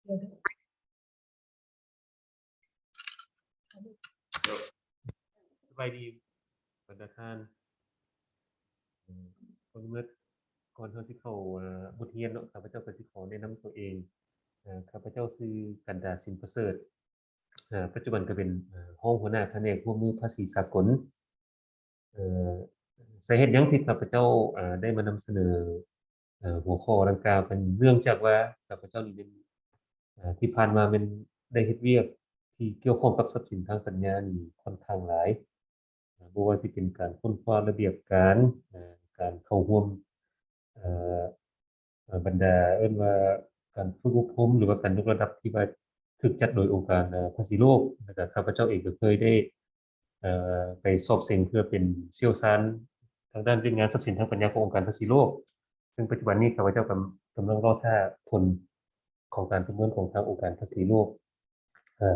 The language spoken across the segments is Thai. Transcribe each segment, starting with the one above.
สบายดีบรรดาท่านคนเมื่อก่อนเขาสิเข้าบทเรียนเนาะข้าพเจ้าก็สิขอแนะนำตัวเองข้าพเจ้าชื่อกันดาสินประเสริฐปัจจุบันก็เป็นรองหัวหน้าแผนกร่วมมือภาษีสากลเอ่อสาเหตุหยังที่ข้าพเจ้าได้มานำเสนอหัวข้อดังกล่าวกันเนื่องจากว่าข้าพเจ้านี่เป็นที่ผ่านมาเป็นได้เฮ็ดเวียกที่เกี่ยวข้องกับทรัพย์สินทางปัญญานี่ค่อนข้างหลาย บ่ว่าสิเป็นการค้นคว้าระเบียบการการเข้าร่วมเอ่บรรดาเอิ้นว่าการฝึกอบรมหรือว่าการยกระดับที่ว่าถูกจัดโดยองค์การภาษีโลกแล้วก็ข้าพเจ้าเองก็เคยได้ไปสอบเซ็นเพื่อเป็นเชี่ยวชาญทางด้านเรื่องงานทรัพย์สินทางปัญญาขององค์การภาษีโลกซึ่งปัจจุบันนี้ข้าพเจ้ากำลังรอท่าผลของการประเมินของทางองค์การภาษีโลก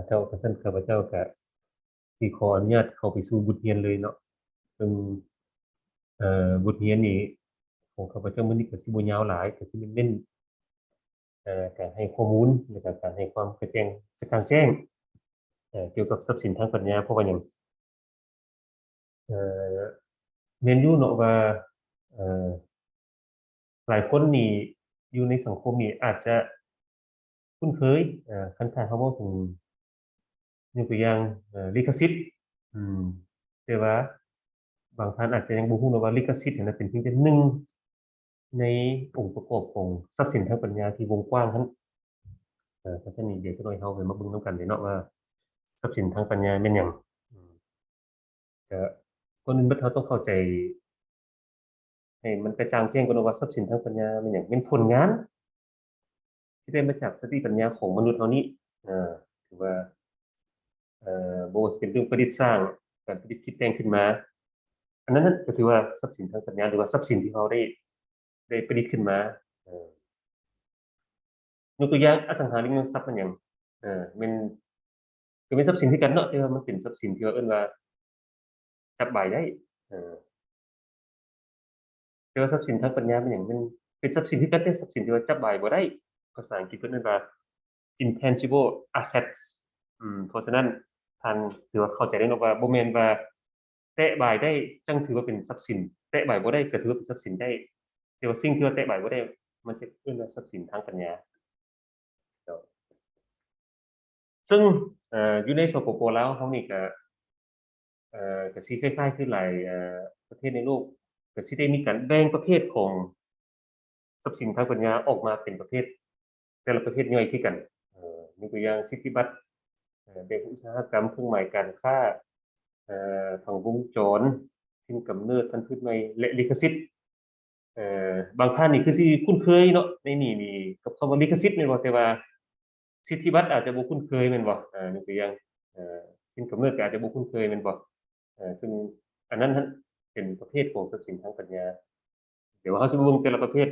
เจ้าเพราะฉะนั้นข้าพเจ้าก็สิขออนุญาตเข้าไปสู่บทเรียนเลยเนาะ ซึ่งบทเรียนนี้ของข้าพเจ้ามื้อนี้ก็สิบ่ยาวหลายก็สิเน้นการให้ข้อมูลแล้วก็การให้ความกระจ่างแจ้งเกี่ยวกับทรัพย์สินทางปัญญาเพราะว่าหยังเอ่อแม่นอยู่เนาะว่าเอ่อหลายคนนี่อยู่ในสังคมนี่อาจจะคุ้นเคยคันถ้าเราเว้าถึงยกตัวอย่างลิขสิทธิ์อืมแต่ว่าบางท่านอาจจะยังบ่ฮู้เนาะว่าลิขสิทธิ์นั้นเป็นเพียงแต่หนึ่ง ในองค์ประกอบของทรัพย์สินทางปัญญาที่วงกว้างทั้งเพราะฉะนั้นเดี๋ยวจะน้อยเราไปมาเบิ่งนำกันเลยเนาะว่าทรัพย์สินทางปัญญาแม่นหยังอืมก็ก่อนอื่นเบิดเราต้องเข้าใจให้มันกระจ่างแจ้งก่อนเนาะว่าทรัพย์สินทางปัญญาแม่นหยังเป็นผลงานที่ได้มาจากสติปัญญาของมนุษย์เรานี้ถือว่าบ่ว่าสิเป็นเรื่องประดิษฐ์สร้างการประดิษฐ์คิดแต่งขึ้นมาอันนั้นน่ะก็ถือว่าทรัพย์สินทางปัญญาหรือว่าทรัพย์สินที่เราได้ประดิษฐ์ขึ้นมาเอ่อยกตัวอย่างอสังหาริมทรัพย์มันหยังแม่น ก็เป็นทรัพย์สินคือกันเนาะแต่ว่ามันเป็นทรัพย์สินที่ว่าเอิ้นว่าจับใบได้เออแต่ว่าทรัพย์สินทางปัญญามันหยังมันเป็นทรัพย์สินคือกันแต่ทรัพย์สินที่ว่าจับใบบ่ได้ภาษาอังกฤษเพิ่นเอิ้นว่า intangible assets เพราะฉะนั้นท่านถือว่าเข้าใจได้เนาะว่าบ่แม่นว่าแตะบ่ายได้จังถือว่าเป็นทรัพย์สินแตะบ่ายบ่ได้ก็ถือว่าเป็นทรัพย์สินได้แต่ว่าสิ่งที่ว่าแตะบ่ายบ่ได้มันจะเอิ้นว่าทรัพย์สินทางปัญญาเนาะซึ่งอยู่ในสปปลาวเฮานี่ก็ก็สิคล้ายๆคือหลายประเทศในโลกก็สิได้มีการแบ่งประเภทของทรัพย์สินทางปัญญาออกมาเป็นประเภทแต่ละประเภทย่อยคือกันยกตัวอย่างสิทธิบัตรแบบอุตสาหกรรมเครื่องหมายการค้าผังวงจรถิ่นกำเนิดพันธุ์พืชใหม่และลิขสิทธิ์บางท่านนี่คือสิคุ้นเคยเนาะในนี่กับคำว่าลิขสิทธิ์แม่นบ่แต่ว่าสิทธิบัตรอาจจะบ่คุ้นเคยแม่นบ่ยกตัวอย่างเอ่อถิ่นกำเนิดก็อาจจะบ่คุ้นเคยแม่นบ่ซึ่งอันนั้นเป็นประเภทของทรัพย์สินทางปัญญาเดี๋ยวเราสิมาเบิ่งแต่ละประเภท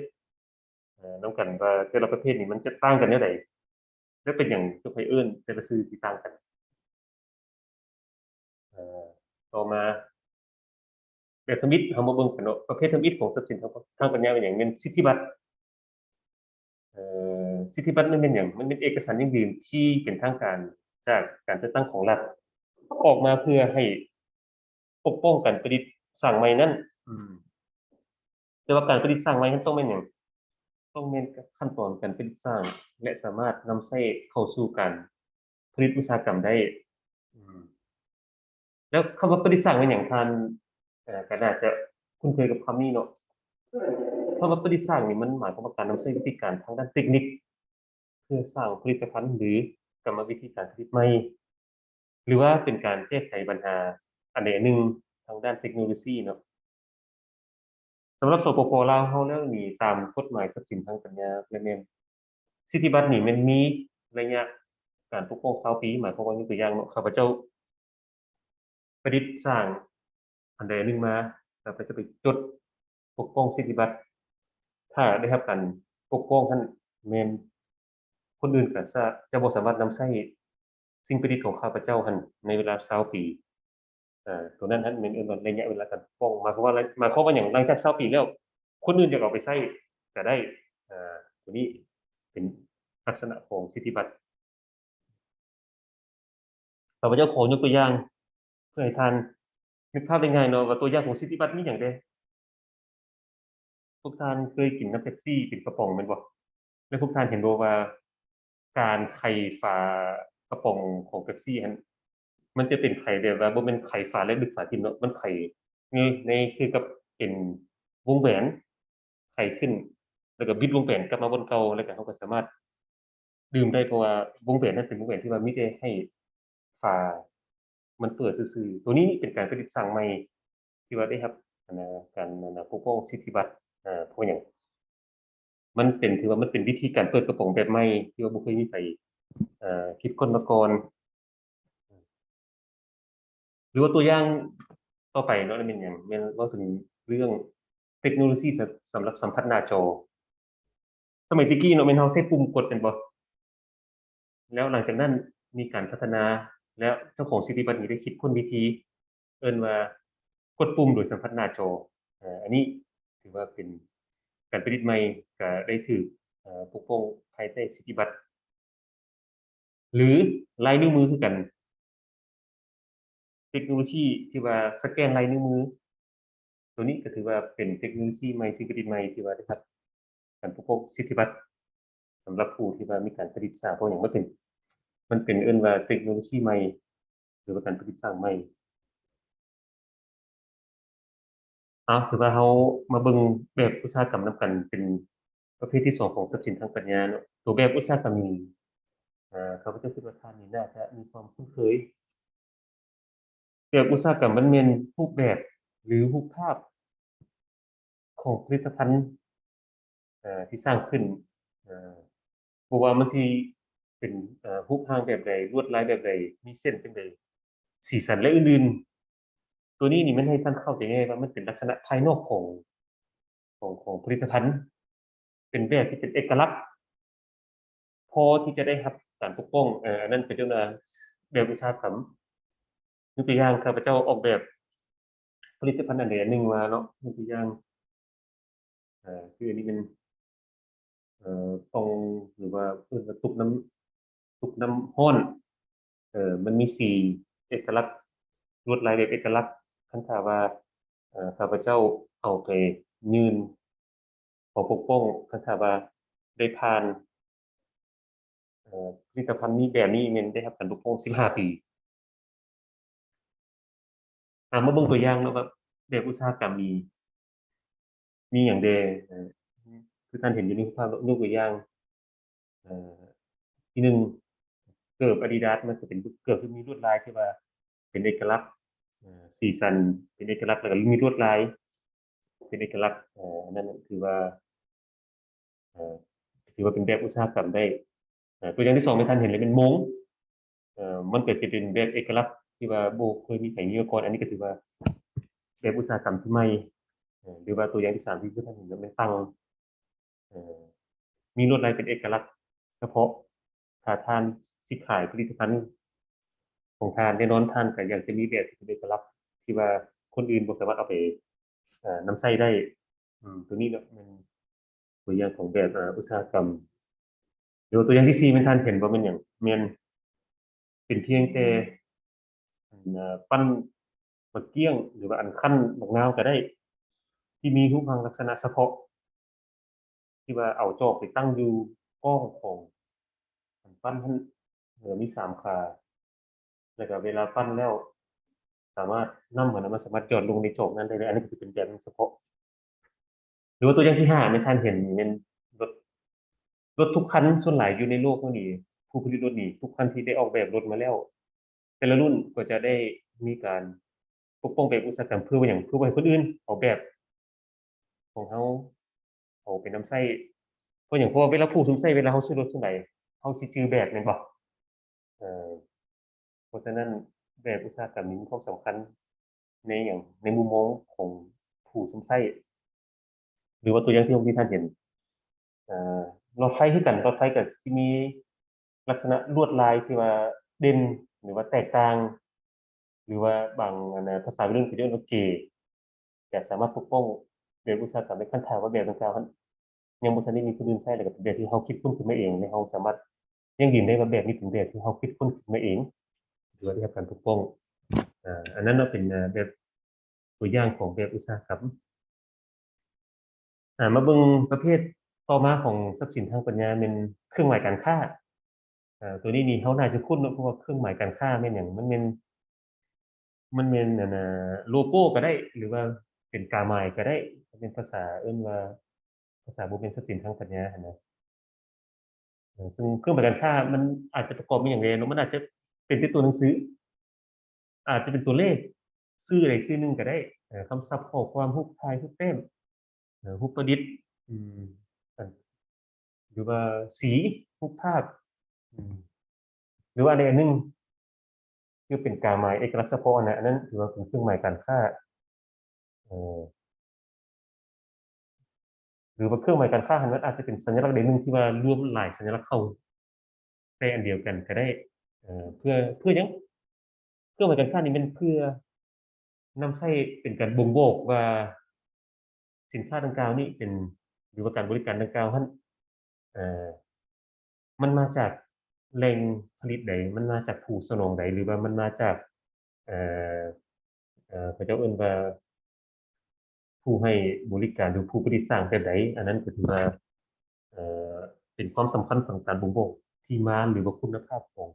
นํกันว่าแต่ละประเภทนี่มันจะต่างกันแนวใดและเป็นหยังจั่งค่อยเอิ้นแต่ละชื่อที่ต่างกันเอ่อต่อมาแบบทมิตเรามาเบิ่งกันเนาะประเภททมิตของทรัพย์สินทางปัญญาเป็นหยังแม่นสิทธิบัตรสิทธิบัตรมันเป็นหยังมันเป็นเอกสารอย่างอื่นที่เป็นทางการจากการจัดตั้งของรัฐออกมาเพื่อให้ปกป้องการประดิษฐ์สร้างใหม่นั้นอืมแต่ว่าการประดิษฐ์สร้างใหม่นั้นต้องแม่นหยัง ต้องเน้นขั้นตอนการผลิตสร้างและสามารถนำใช้เข้าสู่การผลิตอุตสาหกรรมได้อืมแล้วคำว่าผลิตสร้างเป็นอย่างท่านก็น่าจะคุ้นเคยกับคำนี้เนาะคำว่าผลิตสร้างนี่มันหมายความว่าการนำใช้วิธีการทางด้านเทคนิคเพื่อสร้างผลิตภัณฑ์หรือกรรมวิธีการผลิตใหม่หรือว่าเป็นการแก้ไขปัญหาอันใดอันหนึ่งทางด้านเทคโนโลยีเนาะสำหรับสปปลาวเราแล้วนี่ตามกฎหมายทรัพย์สินทางปัญญาและแม่น สิทธิบัตรนี่มันมีระยะการปกครอง20ปีหมายความว่ายกตัวอย่างเนาะข้าพเจ้าประดิษฐ์สร้างอันใดอันหนึ่งมาข้าพเจ้าไปจดปกป้องสิทธิบัตรถ้าได้รับการปกป้องท่านแม่นคนอื่นก็จะบ่สามารถนำใช้สิ่งประดิษฐ์ของข้าพเจ้าหั้นในเวลา20ปีตัวนั้นแม่นเอิ้นว่าระยะเวลาการปกป้องหมายความว่าหยังหลังจาก20ปีแล้วคนอื่นอยากเอาไปใช้ก็ได้ตัวนี้เป็น ลักษณะของสิทธิบัตรข้าพเจ้าขอยกตัวอย่างเพื่อให้ท่านนึกภาพได้ง่ายเนาะว่าตัวอย่างของสิทธิบัตรมีอย่างใดพวกท่านเคยกินน้ำเป๊ปซี่เป็นกระป๋องแม่นบ่แล้วพวกท่านเห็นบ่ว่าการไขฝากระป๋องของเป๊ปซี่นั้นมันจะเป็นไขแบบว่าบ่แม่นไขฝาและดึกฝาทิ่มเนาะมันไขในคือกับเป็นวงแหวนไขขึ้นแล้วก็บิดวงแหวนกลับมาบนเก่าแล้วก็เราก็สามารถดื่มได้เพราะว่าวงแหวนนั้นเป็นวงแหวนที่ว่ามีแต่ให้ฝามันเปิดซื่อๆตัวนี้เป็นการประดิษฐ์สร้างใหม่ที่ว่าได้รับการปกป้องสิทธิบัตรเพราะหยังมันเป็นถือว่ามันเป็นวิธีการเปิดกระป๋องแบบใหม่ที่ว่าบ่เคยมีไผคิดค้นมาก่อนหรือว่าตัวอย่างต่อไปเนาะนั่นเป็นหยังแม่นเว้าถึงเรื่องเทคโนโลยีสำหรับสัมผัสหน้าจอสมัยตะกี้เนาะแม่นเราใช้ปุ่มกดแม่นบ่แล้วหลังจากนั้นมีการพัฒนาแล้วเจ้าของสิทธิบัตรนี้ได้คิดค้นวิธีเอิ้นว่ากดปุ่มโดยสัมผัสหน้าจออันนี้ถือว่าเป็นการประดิษฐ์ใหม่ก็ได้ถูกปกป้องภายใต้สิทธิบัตรหรือลายนิ้วมือคือกันเทคโนโลยีที่ว่าสแกนลายนิ้วมือตัวนี้ก็ถือว่าเป็นเทคโนโลยีใหม่สิ่งประดิษฐ์ใหม่ที่ว่าได้รับการปกป้องสิทธิบัตรสำหรับผู้ที่ว่ามีการประดิษฐ์สร้างเพราะอย่างมันเป็นเอิ้นว่าเทคโนโลยีใหม่หรือว่าการประดิษฐ์สร้างใหม่ถือว่าเรามาเบิ่งแบบอุตสาหกรรมนำกันเป็นประเภทที่สองของทรัพย์สินทางปัญญาเนาะตัวแบบอุตสาหกรรมนี้ข้าพเจ้าคิดว่าท่านนี่น่าจะมีความคุ้นเคยแบบอุตสาหกรรมมันแม่นรูปแบบหรือรูปภาพของผลิตภัณฑ์ที่สร้างขึ้นเอ่อบ่ว่ามันสิเป็นรูปร่างแบบใดลวดลายแบบใดมีเส้นจั่งใดสีสันและอื่นๆตัวนี้นี่มันให้ท่านเข้าใจง่ายว่ามันเป็นลักษณะภายนอกของผลิตภัณฑ์เป็นแบบที่เป็นเอกลักษณ์พอที่จะได้รับการปกป้องอันนั้นเป็นเรื่องแบบอุตสาหกรรมยกตัวอย่างข้าพเจ้าออกแบบผลิตภัณฑ์อันใดอันหนึ่งมาเนาะยกตัวอย่างคืออันนี้เป็นฟองหรือว่าเอิ้นว่าตุกน้ำร้อนมันมีสีเอกลักษณ์ลวดลายแบบเอกลักษณ์คันถ้าว่าข้าพเจ้าเอาไปยื่นขอปกป้องคันถ้าว่าได้ผ่านผลิตภัณฑ์นี้แบบนี้แม่นได้รับการปกป้อง15ปีมาเบิ่งตัวอย่างเนาะว่าแบบอุตสาหกรรมมีหยังแด่คือท่านเห็นอยู่ในภาพยกตัวอย่างเอ่อที่หนึ่งเกิบ Adidas มันจะเป็นเกิบที่มีลวดลายที่ว่าเป็นเอกลักษณ์สีสันเป็นเอกลักษณ์แล้วก็มีลวดลายเป็นเอกลักษณ์อันนั้นถือว่าเอ่อถือว่าเป็นแบบอุตสาหกรรมได้ตัวอย่างที่สองที่ท่านเห็นเลยเป็นมงมันก็จะเป็นแบบเอกลักษณ์ที่ว่าบ่เคยมีไผมีมาก่อนอันนี้ก็ถือว่าแบบอุตสาหกรรมที่ใหม่หรือว่าตัวอย่างที่สามที่ท่านเห็นก็เป็นตังเอ่อ มีลวดลายเป็นเอกลักษณ์เฉพาะถ้าท่านสิขายผลิตภัณฑ์ของท่านแน่นอนท่านก็อยากจะมีแบบที่เป็นเอกลักษณ์ที่ว่าคนอื่นบ่สามารถเอาไปนำใช้ได้ตัวนี้เนาะมันตัวอย่างของแบบอุตสาหกรรมหรือว่าตัวอย่างที่สี่มันท่านเห็นว่ามันหยังแม่นเป็นเพียงแต่ปั้นบักเกี้ยงหรือว่าอันคั่นบักนาวก็ได้ที่มีรูปร่างลักษณะเฉพาะที่ว่าเอาจอกไปตั้งอยู่ก้องของอันปั้นท่านมีสามขาแล้วก็เวลาปั้นแล้ว สามารถนำหัวนั้นมาสามารถหยอดลงในโจกนั้นได้เลยอันนี้ก็คือเป็นแบบเฉพาะหรือว่าตัวอย่างที่ห้าในท่านเห็นเป็นรถรถทุกคันส่วนหลายอยู่ในโลกนี้ผู้ผลิตรถนี่ทุกคันที่ได้ออกแบบรถมาแล้วแต่ละรุ่นก็จะได้มีการปกป้องแบบอุตสาหกรรมเพื่อว่าอย่างเพื่อว่าให้คนอื่นออกแบบของเขาเอาไปนำใช้เพราะอย่างเพราะว่าเวลาผู้ทุนใช้เวลาเขาซื้อรถส่วนใดเขาสิจื้อแบบแม่นบ่เออเพราะฉะนั้นแบบอุตสาหกรรมนี้มีความสำคัญในมุมมองของผู้สนใช้ หรือว่าตัวอย่างที่ท่านเห็นเอ่อรถไฟคือกันรถไฟก็สิมีลักษณะลวดลายที่ว่าเด่นหรือว่าแตกต่างหรือว่าบางภาษาวัยรุ่นก็เรียกว่าเก๋จะสามารถปกป้องแบบอุตสาหกรรมในขั้นทางว่าแบบดังกล่าวนั้น ยังบ่ทันได้มีคนอื่นใช้แล้วก็เป็นแบบที่เราคิดค้นขึ้นมาเองและเราสามารถยังยืนได้ว่าแบบนี้เป็นแบบที่เราคิดค้นขึ้นมาเองถือว่าได้รับการปกป้องอันนั้นเนาะเป็นแบบตัวอย่างของแบบอุตสาหกรรมมาเบิ่งประเภทต่อมาของทรัพย์สินทางปัญญาเป็นเครื่องหมายการค้าตัวนี้นี่เราน่าจะคุ้นเนาะเพราะว่าเครื่องหมายการค้าแม่นหยังมันเป็นโลโก้ก็ได้หรือว่าเป็นกาหมายก็ได้เป็นภาษาเอิ้นว่าภาษาบ่เป็นทรัพย์สินทางปัญญาหั้นนะซึ่งเครื่องหมายการค้ามันอาจจะประกอบมาอย่างไรเนาะมันอาจจะเป็นที่ตัวหนังสืออาจจะเป็นตัวเลขชื่อใดชื่อหนึ่งก็ได้คำศัพท์ข้อความรูปถ่ายรูปแต้มรูปประดิษฐ์อืมอันหรือว่าสีรูปภาพอืมหรือว่าอะไรอันหนึงที่เป็นกาหมายเอกลักษณ์เฉพาะนะอันนั้นถือว่าเป็นเครื่องหมายการค้าเอ่อ หรือว่าเครื่องหมายการค้าหันมันอาจจะเป็นสัญลักษณ์ใดหนึ่งที่ว่ารวมหลายสัญลักษณ์เข้าในอันเดียวกันก็ได้เพื่อหยังเครื่องหมายการค้านี่มันเพื่อนำใช้เป็นการบ่งบอกว่าสินค้าดังกล่าวนี้เป็นหรือว่าการบริการดังกล่าวนั้นเอ่อมันมาจากแหล่งผลิตใดมันมาจากผู้สนองใดหรือว่ามันมาจากเอ่อเขาเจ้าเอิ้นว่า ผู้ให้บริการหรือผู้ผลิตสร้างแบบใดอันนั้นก็ถือว่าเอ่อเป็นความสำคัญของการบ่งบอกที่มาหรือว่าคุณภาพของ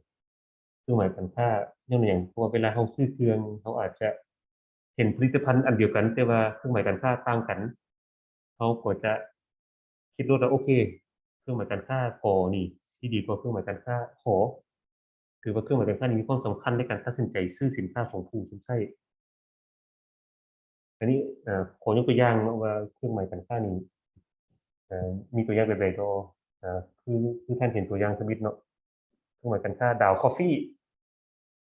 เครื่องหมายการค้อย่างเพราะว่าเวลาเราซื้อเครื่องเขาอาจจะเห็นผลิตภัณฑ์อันเดียวกันแต่ว่าเครื่องหมายการค้าต่างกันเขาก็จะคิดว่าโอเคเครื่องหมายการค้าขอนี่ที่ดีกว่าเครื่องหมายการค้าขอถือว่าเครื่องหมายการค้านี้มีความสำคัญในการตัดสินใจซื้อสินค้าของผู้ซื้อใช้ อันนี้ขอยกตัวอย่างเนาะว่าเครื่องหมายการค้านี้มีตัวอย่างแบบใดก็คือท่านเห็นตัวอย่างสมิธเนาะเครื่องหมายการค้าดาวคอฟฟี่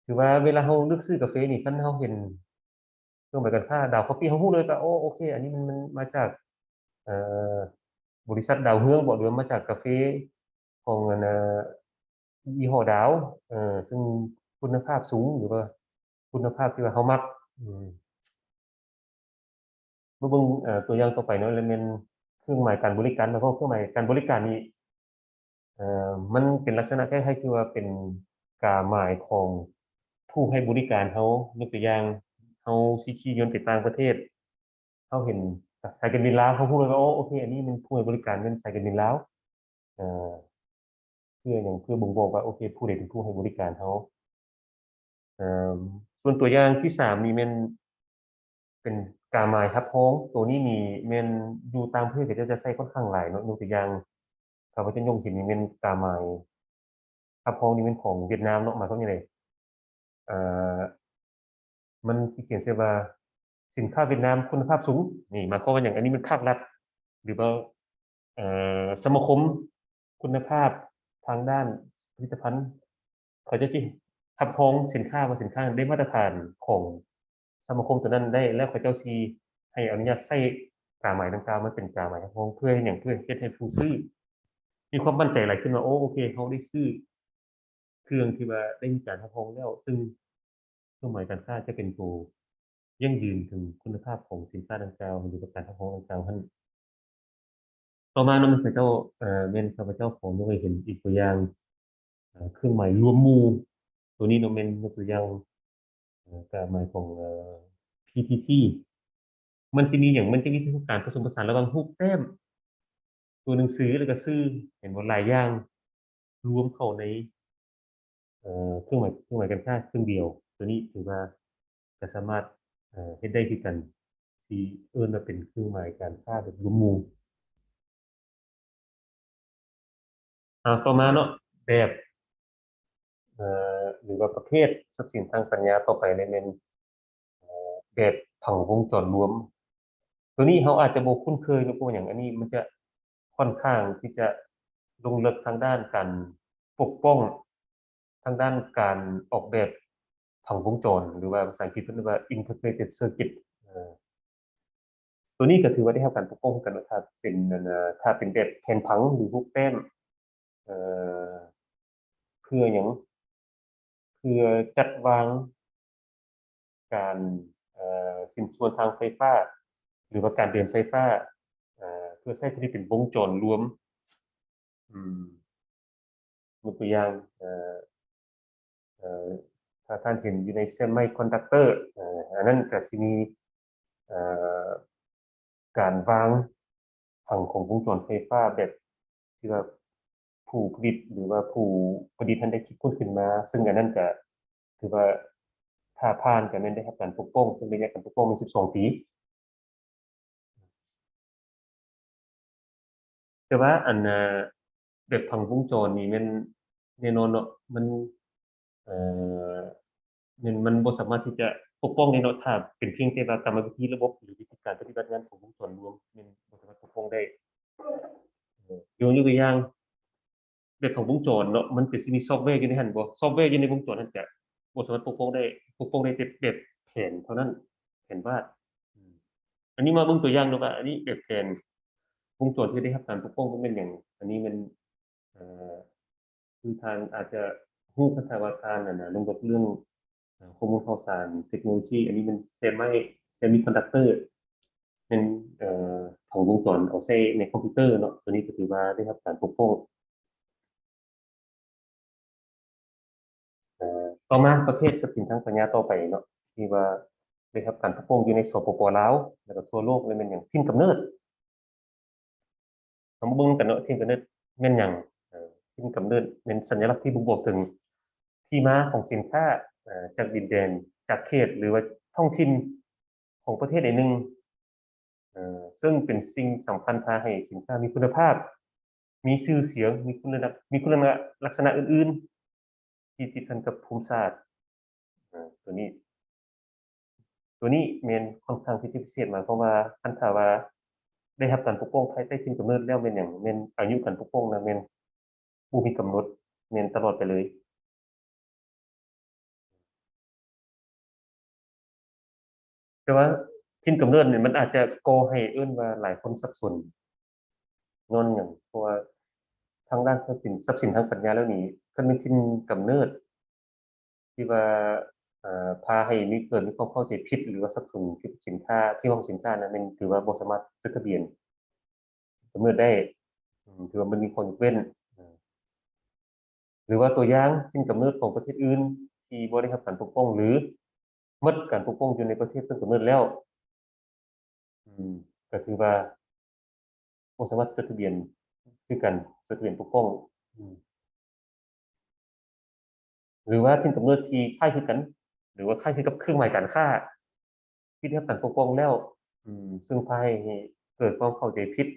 คือว่าเวลาเราเลือกซื้อกาแฟนี่คันเราเห็นเครื่องหมายการค้าดาวคอฟฟี่เรารู้เลยว่าโอเคอันนี้มันมาจากเอ่อบริษัทดาวเฮืองบ่หรือว่ามาจากกาแฟของยี่ห้อดาวซึ่งคุณภาพสูงหรือว่าคุณภาพที่ว่าเรามักอืม มาเบิ่งตัวอย่างต่อไปเนาะแล้วแม่นเครื่องหมายการบริการแล้วก็เครื่องหมายการบริการนี่มันเป็นลักษณะคล้ายๆคือว่าเป็นกาหมายของผู้ให้บริการเขายกตัวอย่างเขาสิขี่ยนต์ไปต่างประเทศเขาเห็นสายการบินลาวเขาพูดเลยว่าโอเคอันนี้มันผู้ให้บริการเป็นสายการบินลาวเอ่อเพื่อบ่งบอกว่าโอเคผู้ใดเป็นผู้ให้บริการเขาเอ่อส่วนตัวอย่างที่สามนี่แม่น เป็นกาหมายทับฮ้องตัวนี้นี่แม่นอยู่ต่างประเทศก็จะใช้ค่อนข้างหลายเนาะยกตัวอย่างถ้าว่าจะยกเห็นนี่แม่นกาหมายทับฮ้องนี่เป็นของเวียดนามเนาะหมายความว่าจั่งใดเอ่อมันสิเขียนใช่ว่าสินค้าเวียดนามคุณภาพสูงนี่หมายความว่าหยังอันนี้มันภาครัฐหรือว่าเอ่สมาคมคุณภาพทางด้านผลิตภัณฑ์เขาจะทับฮ้องสินค้าว่าสินค้าได้มาตรฐานของสมาคมตัวนั้นได้แล้วเขาเจ้าซีให้อนุญาตใช้กาหมายดังกล่าวมันเป็นกาหมายทับฮ้องเพื่อให้อย่างเพื่อเฮ็ดให้ผู้ซื้อมีความมั่นใจหลายขึ้นว่าโอเคเขาได้ซื้อเครื่องที่ว่าได้มีการทับฮ้องแล้วซึ่งเครื่องหมายการค้าจะเป็นตัวยั่งยืนถึงคุณภาพของสินค้าดังกล่าวหรือประการทับฮ้องดังกล่าวนั้นต่อมานั้นข้าเจ้าเมนข้าพเจ้าขอยกให้เห็นอีกตัวอย่างเครื่องหมายรวมหมู่ตัวนี้เนาะแม่นยกตัวอย่างกาหมายของPTT มันจะมีการผสมผสานระหว่างรูปแต้มตัวหนังสือแล้วก็ชื่อเห็นว่าหลายอย่างรวมเข้าในเครื่องหมายการค้าเครื่องเดียวตัวนี้ถือว่าจะสามารถเฮ็ดได้คือกันที่เอิ้นว่าเป็นเครื่องหมายการค้าแบบรวมหมู่ต่อมาเนาะแบบหรือว่าประเภททรัพย์สินทางปัญญาต่อไปเลยเป็นแบบผังวงจรรวม ตัวนี้เขาอาจจะบ่คุ้นเคยหรือบ่อย่างอันนี้มันจะค่อนข้างที่จะลงลึกทางด้านการปกป้องทางด้านการออกแบบผังวงจรหรือว่าภาษาอังกฤษเรียกว่า integrated circuit เอ่อตัวนี้ก็ถือว่าได้รับการปกป้องกันนะครับเป็นถ้าเป็นแบบแผนผังหรือรูปแต้มเอ่อเพื่ออย่างเพื่อจัดวางการสิ้นส่วนทางไฟฟ้าหรือว่าการเดินไฟฟ้า พื่อใช้ผลิตเป็นวงจรรวมอืมยกตัวอย่างเอ่อถ้าท่านเห็นอยู่ในเซมิคอนดักเตอร์อันนั้นก็สิมีเอ่อการวางผังของวงจรไฟฟ้าแบบที่ว่าผู้ผลิตหรือว่าผู้ประดิษฐ์ท่านได้คิดค้นขึ้นมาซึ่งอันนั้นก็ถือว่าถ้าผ่านก็แม่นได้รับการปกป้องซึ่งระยะการปกป้องมัน12 ปีแต่ว่าอันแบบผังวงจรนี่แมันแน่นอนเนาะมันเอ่อมันบ่สามารถที่จะปกป้องได้เนาะถ้าเป็นเพียงแต่ว่ากรรมวิธีระบบหรือวิธีการปฏิบัติงานของวงจรรวมมันบ่สามารถปกป้องได้ยกตัวอย่างแบบของวงจรเนาะมันก็สิมีซอฟต์แวร์อยู่ในหั้นบ่ซอฟต์แวร์อยู่ในวงจรนั่นก็บ่สามารถปกป้องได้แต่แบบแผนเท่านั้นแผนวาดอืมอันนี้มาเบิ่งตัวอย่างเนาะว่าอันนี้แบบแผนวงจรที่ได้รับการปกป้องมันเป็นหยังอันนี้มันเอ่อ คือทางอาจจะผู้พัฒนาการลงกับเรื่องข้อมูลข่าวสารเทคโนโลยีอันนี้มันเซมิคอนดักเตอร์เป็นของวงจรเอาใช้ในคอมพิวเตอร์เนาะตัวนี้ก็ถือว่าได้รับการปกป้องต่อมาประเภททรัพย์สินทางปัญญาต่อไปเนาะที่ว่าได้รับการปกป้องอยู่ในสปปลาวแล้วก็ทั่วโลกเลยเป็นอย่างถิ่นกำเนิดเรามาเบิ่งกันเนาะถิ่นกำเนิดเป็นอย่างถิ่นกำเนิดเป็นสัญลักษณ์ที่บ่งบอกถึงที่มาของสินค้าจากดินแดนจากเขตหรือว่าท้องถิ่นของประเทศใดหนึ่ง ซึ่งเป็นสิ่งสำคัญพาให้สินค้ามีคุณภาพ มีชื่อเสียง มีคุณลักษณะอื่นๆที่ติดพันกับภูมิศาสตร์ตัวนี้เมนค่อนข้างที่จะพิเศษหมายความว่าคันถ้าว่าได้รับการปกป้องภายใต้ถิ่นกำเนิดแล้วเมนอย่างเมนอายุการปกป้องนะเมนบ่มีกำหนดเมนตลอดไปเลยแต่ว่าถิ่นกำเนิดเนี่ยมันอาจจะก่อให้เอิ้นว่าหลายคนสับสนย้อนหยังเพราะว่าทางด้านทรัพย์สินทางปัญญาแล้วนี้คันเป็นถิ่นกำเนิด ที่ว่าพาให้มีความเข้าใจผิดหรือว่าสับสนเกี่ยวกับสินค้าที่ว่าสินค้านั้นมันถือว่าบ่สามารถจดทะเบียนกำเนิดได้ถือว่ามันมีข้อยกเว้นหรือว่าตัวอย่างสิ่งกำเนิดของประเทศอื่นที่บ่ได้รับการปกป้องหรือหมดการปกป้องอยู่ในประเทศต้นกำเนิดแล้วอืมก็คือว่าบ่สามารถจดทะเบียนคือกันจดทะเบียนปกป้องอืมหรือว่าถิ่นกำเนิดที่คล้ายคือกันหรือว่าคล้ายคือกับเครื่องหมายการค้าที่ได้รับการปกป้องแล้วซึ่งพาให้เกิดความเข้าใจผิด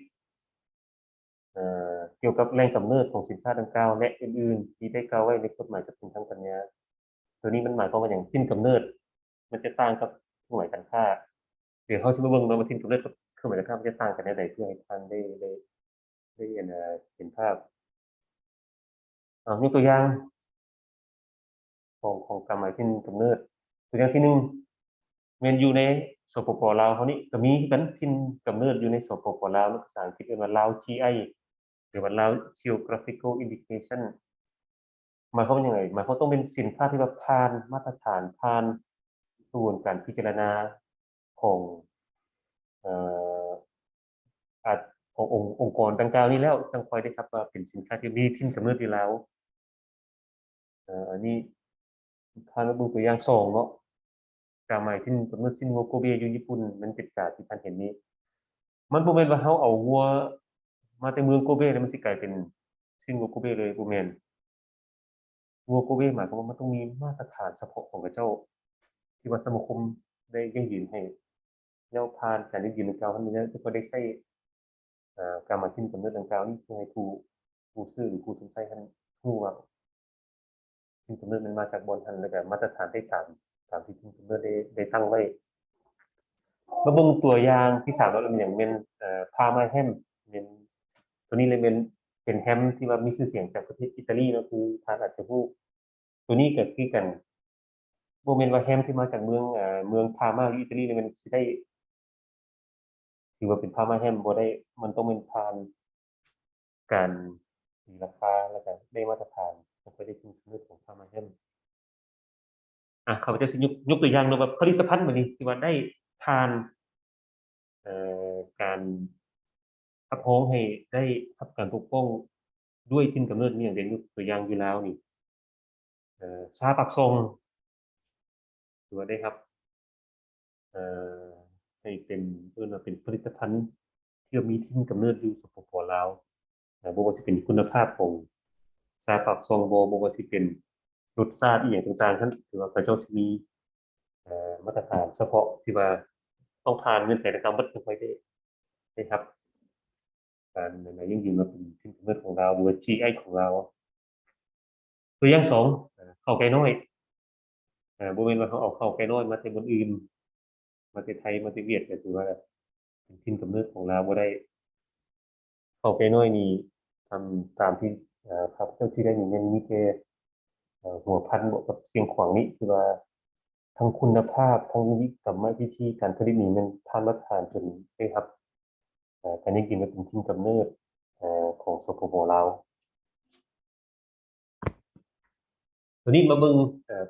เกี่ยวกับแหล่งกำเนิดของสินค้าดังกล่าวและอื่นๆที่ได้กล่าวไว้ในกฎหมายทรัพย์สินทางปัญญาตัวนี้มันหมายความว่าอย่างที่นกำเนิดมันจะต่างกับเครื่องหมายการค้าเดี๋ยวเขาจะมาเบิ่งเนาะว่าที่นกำเนิดกับเครื่องหมายการค้ามันจะต่างกันในใดเพื่อให้ท่านได้เห็นภาพยกตัวอย่างของการหมายที่นกำเนิดตัวอย่างที่หนึ่งแมนอยู่ในสปปลาวเขานี่ก็มีกันที่นกำเนิดอยู่ในสปปลาวภาษาอังกฤษเรียกว่าลาว GI หรือว่าลาว Geographical Indication หมายความว่ายังไงหมายความต้องเป็นสินค้าที่แบบผ่านมาตรฐานผ่านกระบวนการพิจารณาของเอ่ออาจขององค์กรดังกล่าวนี้แล้วจังค่อยได้ครับว่าเป็นสินค้าที่มีถิ่นกำเนิดอยู่แล้วอันนี้ถ้าเราดูตัวอย่างสองเนาะกาหมายถิ่นกำเนิดชินโงโกเบอยู่ญี่ปุ่นมันเป็นกาที่ท่านเห็นนี้มันบ่แม่นว่าเขาเอาวัวมาแต่เมืองโกเบแล้วมันสิกลายเป็นชินโงโกเบเลยบ่แม่น วัวโกเวหมายความว่ามันต้องมีมาตรฐานเฉพาะของพระเจ้าที่ว่าสมาคมได้ยั่งยืนให้แล้วผ่านการยั่งยืนดังกล่าวนั้นเนี่ยก็ได้ใช้การมาทิ้งกำเนิดดังกล่าวนี้เพื่อให้ผู้ซื้อหรือผู้สนใจท่านรู้ว่าทิ้งกำเนิดมันมาจากบอนทันแล้วก็มาตรฐานได้ตามที่ทิ้งกำเนิดได้ตั้งไว้มาเบิ่งตัวอย่างที่สามเราเป็นอย่างเป็นพามาแฮมเป็นตัวนี้เลยเป็นแฮมที่ว่ามีชื่อเสียงจากประเทศอิตาลีเนาะคือทานอาจจะรู้ตัวนี้เกิดขึ้นกัน โมเมนต์ว่าแฮมที่มาจากเมืองพาร์มาหรืออิตาลีเนี่ยมันสิได้ถือว่าเป็นพาร์มาแฮมบ่ได้มันต้องเป็นผ่านการตีราคาแล้วก็ได้มาตรฐานมันก็ได้คุณค่าของพาร์มาแฮมข้าพเจ้าสิยกตัวอย่างเนาะแบบผลิตภัณฑ์แบบนี้ที่ว่าได้ผ่านการ ขับร้องให้ได้รับการปกป้องด้วยถิ่นกำเนิดนี่อย่างเด่นยกตัวอย่างอยู่แล้วนี่ซาปักซองถือว่าได้ครับเอ่อให้เป็นว่าเป็นผลิตภัณฑ์ที่มีถิ่นกำเนิดอยู่สปปลาวบ่ว่าจะเป็นคุณภาพของซาปักซองบ่ว่าสิเป็นรสชาติอีหยังต่างๆท่านถือว่าพระเจ้าสิมีมาตรฐานเฉพาะที่ว่าต้องผ่านเงื่อนไขในการบันทึกไว้ได้ครับการยั่งยืนมาเป็นถิ่นกำเนิดของเราหรือว่า GI ของเราตัวอย่างสองข้าวไก่น้อยบ่แม่นว่าเขาเอาข้าวไก่น้อยมาแต่บนอื่นมาแต่ไทยมาแต่เวียดก็ถือว่าเป็นถิ่นกำเนิดของเราบ่ได้ข้าวไก่น้อยนี่ทำตามที่ข้าพเจ้าที่ได้ยินมีแต่หัวพันธุ์บวกกับเสียงขวางนี้คือว่าทั้งคุณภาพทั้งกรรมวิธีการผลิตนี่มันผ่านมาตรฐานจนได้ครับการยั่งยืนมาเป็นถิ่นกำเนิดของสปปลาวตัวนี้มาเบิ่ง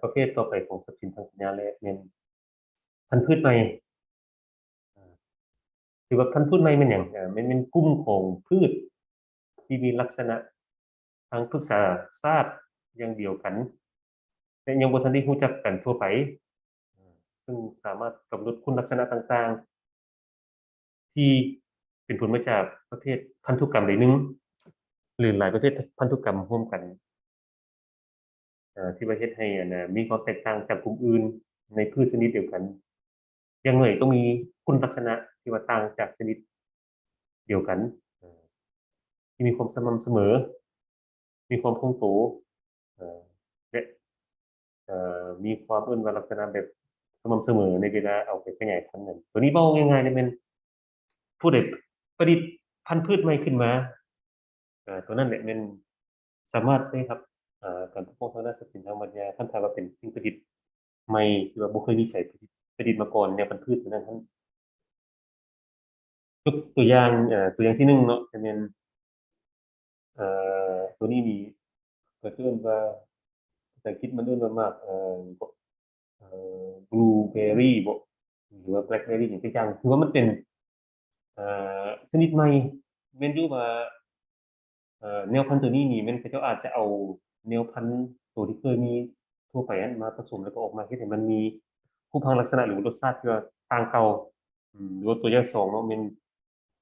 ประเภทต่อไปของทรัพย์สินทางปัญญาและแม่นพันธุ์พืชใหม่ ถือว่าพันธุ์พืชใหม่แม่นหยังมันเป็นกลุ่มของพืชที่มีลักษณะทางพฤกษศาสตร์อย่างเดียวกันแต่ยังบ่ทันได้รู้จักกันทั่วไปซึ่งสามารถกำหนดคุณลักษณะต่างๆที่เป็นผลมาจากประเภทพันธุกรรมใดหนึ่งหรือหลายประเภทพันธุกรรมร่วมกันที่ว่าเฮ็ดให้มีความแตกต่างจากกลุ่มอื่นในพืชชนิดเดียวกันอย่างน้อยต้องมีคุณลักษณะที่ว่าต่างจากชนิดเดียวกันที่มีความสม่ำเสมอมีความคงตัวเอ่อและมีความว่าลักษณะแบบสม่ำเสมอในเวลาเอาไปขยายพันธุ์นั้นตัวนี้เว้าง่ายๆเลยแม่นผู้ใดประดิษฐ์พันธุ์พืชใหม่ขึ้นมาตัวนั้นแหละแม่นสามารถได้รับการปกป้องทางด้านทรัพย์สินทางปัญญาคันถ้าว่าเป็นสิ่งประดิษฐ์ใหม่ที่ว่าบ่เคยมีใครประดิษฐ์มาก่อนแนวพันธุ์พืชตัวนั้นท่านยกตัวอย่างตัวอย่างที่หนึ่งเนาะจะเป็นตัวนี้นี่ก็เอิ้นว่าภาษาอังกฤษมันเอิ้นว่ามากบลูเบอร์รี่บ่หรือว่าแบล็คเบอร์รี่อย่างที่จังคือว่ามันเป็นเอ่ชนิดใหม่แม่นอยู่ว่าแนวพันธุ์ตัวนี้นี่แม่นเขาเจ้าอาจจะเอาแนวพันธุ์ตัวที่เคยมีทั่วไปนั้นมาผสมแล้วก็ออกมาเฮ็ดให้มันมีรูปพรรณลักษณะหรือรสชาติที่ว่าต่างเก่าหรือว่าตัวอย่างสองเนาะแม่น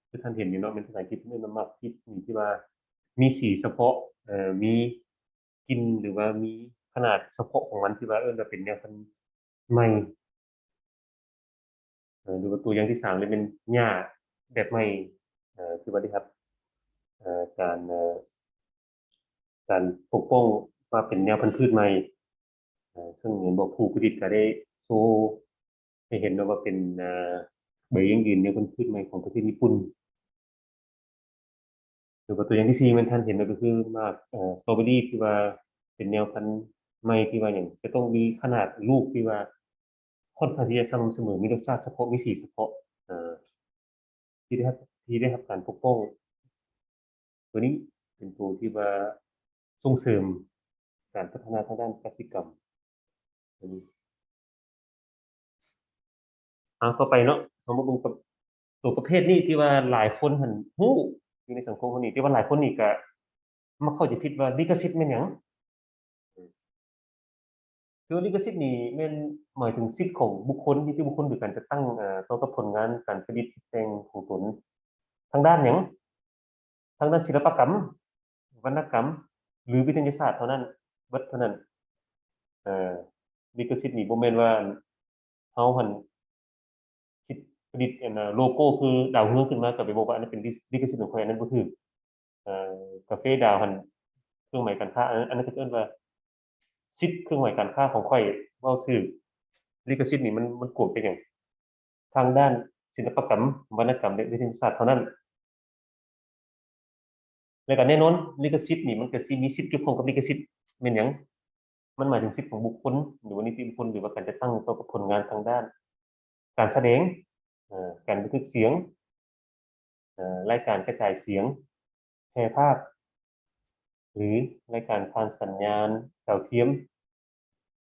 คือท่านเห็นอยู่เนาะแม่นภาษาอังกฤษเอิ้นว่า malt ที่ว่ามีสีเฉพาะมีกลิ่นหรือว่ามีขนาดเฉพาะของมันที่ว่าเอิ้นว่าเป็นแนวพันธุ์ใหม่ หรือว่าตัวอย่างที่สามเลยเป็นหญ้าแบบใหม่คือว่าได้ครับการการปกป้องว่าเป็นแนวพันธุ์พืชใหม่ซึ่งเห็นบอกผู้ผลิตก็ได้โชว์ให้เห็นว่าเป็นใบยั่งยืนแนวพันธุ์พืชใหม่ของประเทศญี่ปุ่นหรือว่าตัวอย่างที่สี่มันท่านเห็นก็คือมากสตรอเบอรี่ที่ว่าเป็นแนวพันธุ์ใหม่ที่ว่าอย่างจะต้องมีขนาดลูกที่ว่าค่อนข้างที่จะสม่ำเสมอมีรสชาติเฉพาะมีสีเฉพาะเอ่อที่ได้รับการปกป้อง ตัวนี้เป็นตัวที่ว่าส่งเสริมการพัฒนาทางด้านกสิกรรมตัวนี้ต่อไปเนาะเรามาดูกับตัวประเภทนี้ที่ว่าหลายคนหันฮู้อยู่ในสังคมคนนี้ที่ว่าหลายคนนี่ก็มาเข้าใจผิดว่าลิขสิทธิ์แม่นหยังคือลิขสิทธิ์นี่แม่นหมายถึงสิทธิ์ของบุคคลที่บุคคลโดยการจะตั้งต่อกับผลงานการประดิษฐ์แต่งของตนทางด้านหยังทางด้านศิลปกรรมวรรณกรรมหรือวิทยาศาสตร์เท่านั้นเบิดเท่านั้นเอ่อลิขสิทธิ์นี่บ่แม่นว่าเฮาหัน คิดประดิษฐ์โลโก้คือดาวเรืองขึ้นมาก็ไปบอกว่าอันนั้นเป็นลิขสิทธิ์ของใครอันนั้นบ่ถูกเอ่อกาแฟดาวหันเครื่องหมายการค้าอันนั้นก็เอิ้นว่าสิทธิ์เครื่องหมายการค้าของข้อยเว้าถูกลิขสิทธิ์นี่มันกว้างไปหยังทางด้านศิลปกรรมวรรณกรรมและวิทยาศาสตร์เท่านั้นแล้วก็แน่นอนลิขสิทธิ์นี่มันก็สิมีสิทธิ์เกี่ยวข้องกับลิขสิทธิ์แม่นหยังมันหมายถึงสิทธิ์ของบุคคลหรือว่านิติบุคคลหรือว่าการจะตั้งต่อกับผลงานทางด้านการแสดงการบันทึกเสียงรายการกระจายเสียงแชร์ภาพ หรือรายการผ่านสัญญาณดาวเทียม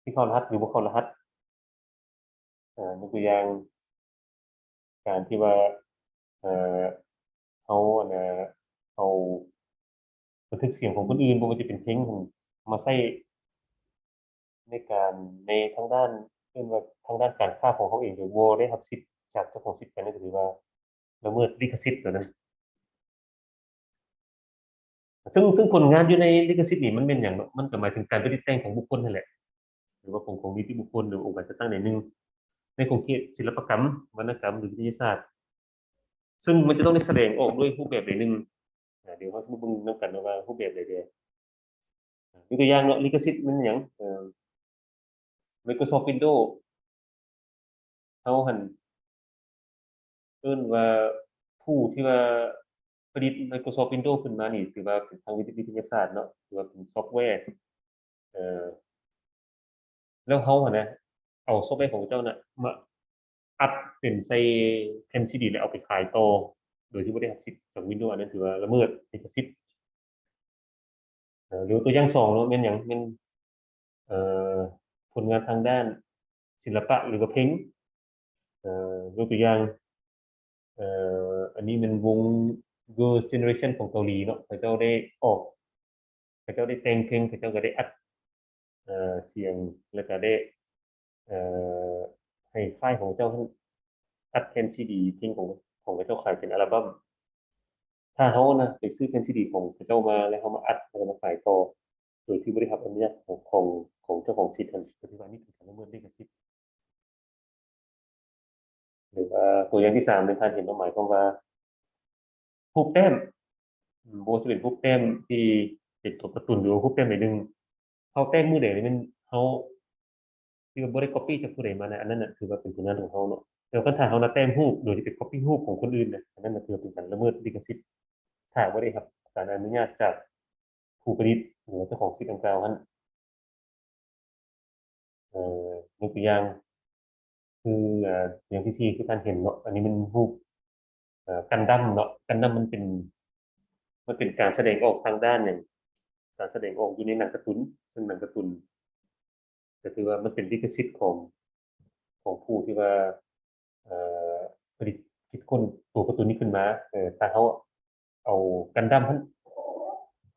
ที่เข้ารหัสหรือบ่เข้ารหัสยกตัวอย่างการที่ว่าเอ่อ เขาเอาบันทึกเสียงของคนอื่นบ่ว่าจะเป็นเพลงของมาใช้ในการในทางด้านเรียกว่าทางด้านการค้าของเขาเองโดยบ่ได้รับสิทธิ์จากเจ้าของสิทธิ์กันนั่นก็ถือว่าละเมิดลิขสิทธิ์ตัวนั้นซึ่งผลงานอยู่ในลิขสิทธิ์นี่มันเป็นหยังเนาะมันก็หมายถึงการประดิษฐ์แต่งของบุคคลนั่นแหละหรือว่าของนิติบุคคลหรือองค์การจัดตั้งใดหนึ่งในของเขตศิลปกรรมวรรณกรรมหรือวิทยาศาสตร์ซึ่งมันจะต้องได้แสดงออกด้วยรูปแบบใดหนึ่งเดี๋ยวเราสมมติเบิ่งนำกันว่ารูปแบบใดเดียยกตัวอย่างเนาะลิขสิทธิ์มันหยังMicrosoft Windows เขาหันเอิ้นว่าผู้ที่ว่าผลิต Microsoft Windows ขึ้นมานี่ถือว่าเป็นทางวิทยาศาสตร์เนาะถือว่าเป็นซอฟต์แวร์เอ่อแล้วเขาอะนะเอาซอฟต์แวร์ของเจ้าน่ะมาอัดเป็นใส่แผ่นซีดีแล้วเอาไปขายต่อโดยที่ไม่ได้รับสิทธิ์จาก Windows อันนั้นถือว่าละเมิดลิขสิทธิ์หรือตัวอย่างสองเนาะแม่นหยังแม่นเอ่อผลงานทางด้านศิลปะหรือว่าเพลงยกตัวอย่างอันนี้มันวง Girls' Generation ของเกาหลีเนาะเขาเจ้าได้ออกเขาเจ้าได้แต่งเพลงเขาเจ้าก็ได้อัดเสียงแล้วก็ได้เอ่อให้ค่ายของเจ้าอัดแผ่นซีดีเพลงของเขาเจ้าขายเป็นอัลบั้มถ้าเขานะไปซื้อแผ่นซีดีของเขาเจ้ามาแล้วเขามาอัดแล้วมาขายต่อโดยที่ไม่ได้รับอนุญาตของเจ้าของสิทธิ์อันปัจจุบันนี้เป็นการละเมิดลิขสิทธิ์หรือว่าตัวอย่างที่สามในการเห็นหมายความว่ารูปแต้มโบจะเป็นรูปแต้มที่เป็นตัวการ์ตูนหรือรูปแต้มใดหนึ่งเขาแต้มมือใดนี่มันเขาที่ว่าบ่ได้ copy จากผู้ใดมานะอันนั้นน่ะถือว่าเป็นผลงานของเขาเนาะแต่ว่าถ้าเขานะแต้มรูปโดยที่ไป copy รูปของคนอื่นนะอันนั้นน่ะถือว่าเป็นการละเมิดลิขสิทธิ์ถ้าบ่ได้ครับการอนุญาตจากผู้ผลิตหรือว่าเจ้าของสิทธิ์ดังกล่าวนั้นยกตัวอย่างคืออย่างที่สี่คือการเห็นเนาะอันนี้มันรูปกันดั้มเนาะกันดั้มมันเป็นการแสดงออกทางด้านอย่างการแสดงออกอยู่ในหนังการ์ตูนซึ่งหนังการ์ตูนก็คือว่ามันเป็นลิขสิทธิ์ของผู้ที่ว่าเอ่อผลิตคิดค้นตัวการ์ตูนนี้ขึ้นมาถ้าเขาเอากันดั้ม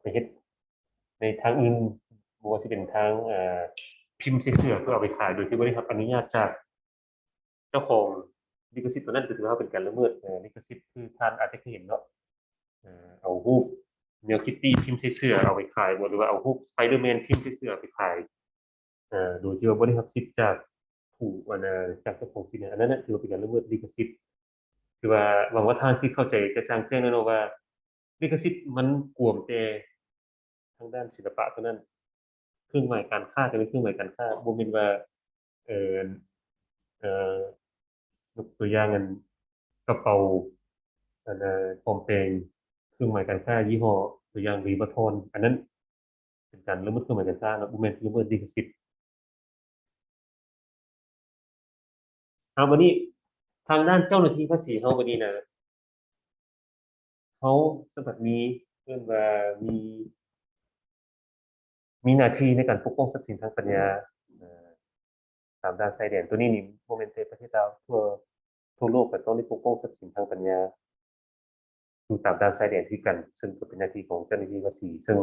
ไปเฮ็ดในทางอื่นบ่ว่าสิเป็นทางพิมพ์ใส่เสื้อเพื่อเอาไปขายโดยที่บ่ได้รับอนุญาตจากเจ้าของลิขสิทธิ์ตัวนั้นก็ถือว่าเป็นการละเมิดลิขสิทธิ์คือท่านอาจจะเคยเห็นเนาะเอารูปแนวคิตตี้พิมพ์ใส่เสื้อเอาไปขายบ่หรือว่าเอารูปสไปเดอร์แมนพิมพ์ใส่เสื้อเอาไปขายโดยที่ว่าบ่ได้รับสิทธิ์จากผู้จากเจ้าของสิทธิ์อันนั้นน่ะถือว่าเป็นการละเมิดลิขสิทธิ์ คือว่าหวังว่าท่านสิเข้าใจกระจ่างแจ้งแน่นอนว่าลิขสิทธิ์มันกวมแต่ทางด้านศิลปะเท่านั้นเครื่องหมายการค้าก็เป็นเครื่องหมายการค้าบ่แม่นว่าเอ่อเอ่อยกตัวอย่างอันกระเป๋าปลอมแปลงเครื่องหมายการค้ายี่ห้อตัวอย่าง Louis Vuitton อันนั้นเป็นการละเมิดเครื่องหมายการค้าแล้วบ่แม่นละเมิดลิขสิทธิ์วันนี้ทางด้านเจ้าหน้าที่ภาษีเฮาบัดนี้นะเขาสมบัติมีเรื่องว่ามีหน้าที่ในการปกป้องทรัพย์สินทางปัญญาเอ่อตามด้านชายแดนตัวนี้นี่โมเมนต์ในประเทศเราทั่วโลกก็ต้องได้ปกป้องทรัพย์สินทางปัญญาอยู่ตามด้านชายแดนที่กันซึ่งก็เป็นหน้าที่ของเจ้าหน้าที่ภาษีซึ่ง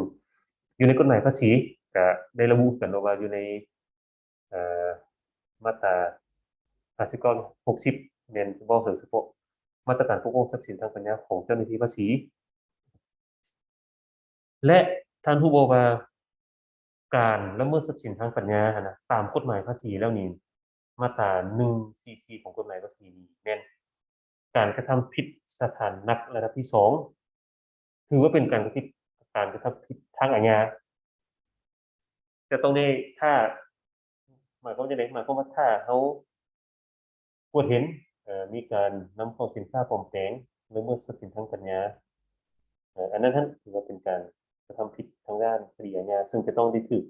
อยู่ในกฎหมายภาษีก็ได้ระบุกันว่าอยู่ในเอ่อมาตราภาษีกร60เน้นเฉพาะถึงเฉพาะมาตรการปกป้องทรัพย์สินทางปัญญาของเจ้าหน้าที่ภาษีและท่านผู้บอกว่า การละเมิดทรัพย์สินทางปัญญาหั้นนะตามกฎหมายภาษีแล้วนี่มาตรา144ของกฎหมายภาษีนี่แม่นการกระทำผิดสถานหนักระดับที่สองถือว่าเป็นการกระทำผิดทางอาญาจะต้องได้ถ้าหมายความว่าจะไหนหมายความว่าถ้าเขาตรวจเห็นมีการนำเข้าสินค้าปลอมแปลงละเมิดทรัพย์สินทางปัญญาอันนั้นท่านถือว่าเป็นการกระทำผิดทางด้านคดีอาญาซึ่งจะต้องได้ถูก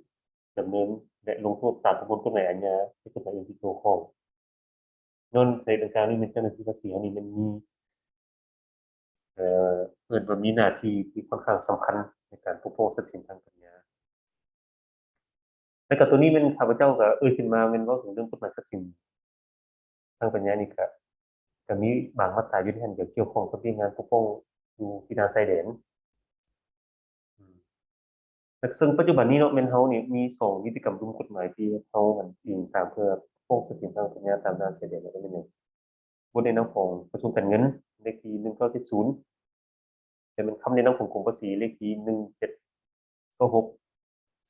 ดำเนินและลงโทษตามประมวลกฎหมายอาญาที่กฎหมายอื่นที่เกี่ยวข้อง นนในดังกล่าวนี้เป็นเจ้าหน้าที่ภาษีอันนี้มันมีเอ่เกิดว่ามีหน้าที่ที่ค่อนข้างสำคัญในการปกป้องทรัพย์สินทางปัญญาและก็ตัวนี้มันข้าพเจ้าก็ขึ้นมาเป็นเว่าถึงเรื่องกฎหมายทรัพย์สินทางปัญญานี่ก็มีบางมาตราอยู่ที่ท่านเกี่ยวข้องกับเรื่องงานปกป้อง อยู่ที่ด่านชายแดนอืมแต่ซึ่งปัจจุบันนี้เนาะแม่นเฮานี่มี2นิติกรรมร่วมกฎหมายที่เฮามันอิงตามเพื่อป้องเสถียรทางปัญญาตามด่านชายแดนแล้วก็แม่นหนึ่งบทแนะนำของกระทรวงการเงินเลขที่1970แต่เป็นคำแนะนำของกรมภาษีเลขที่1796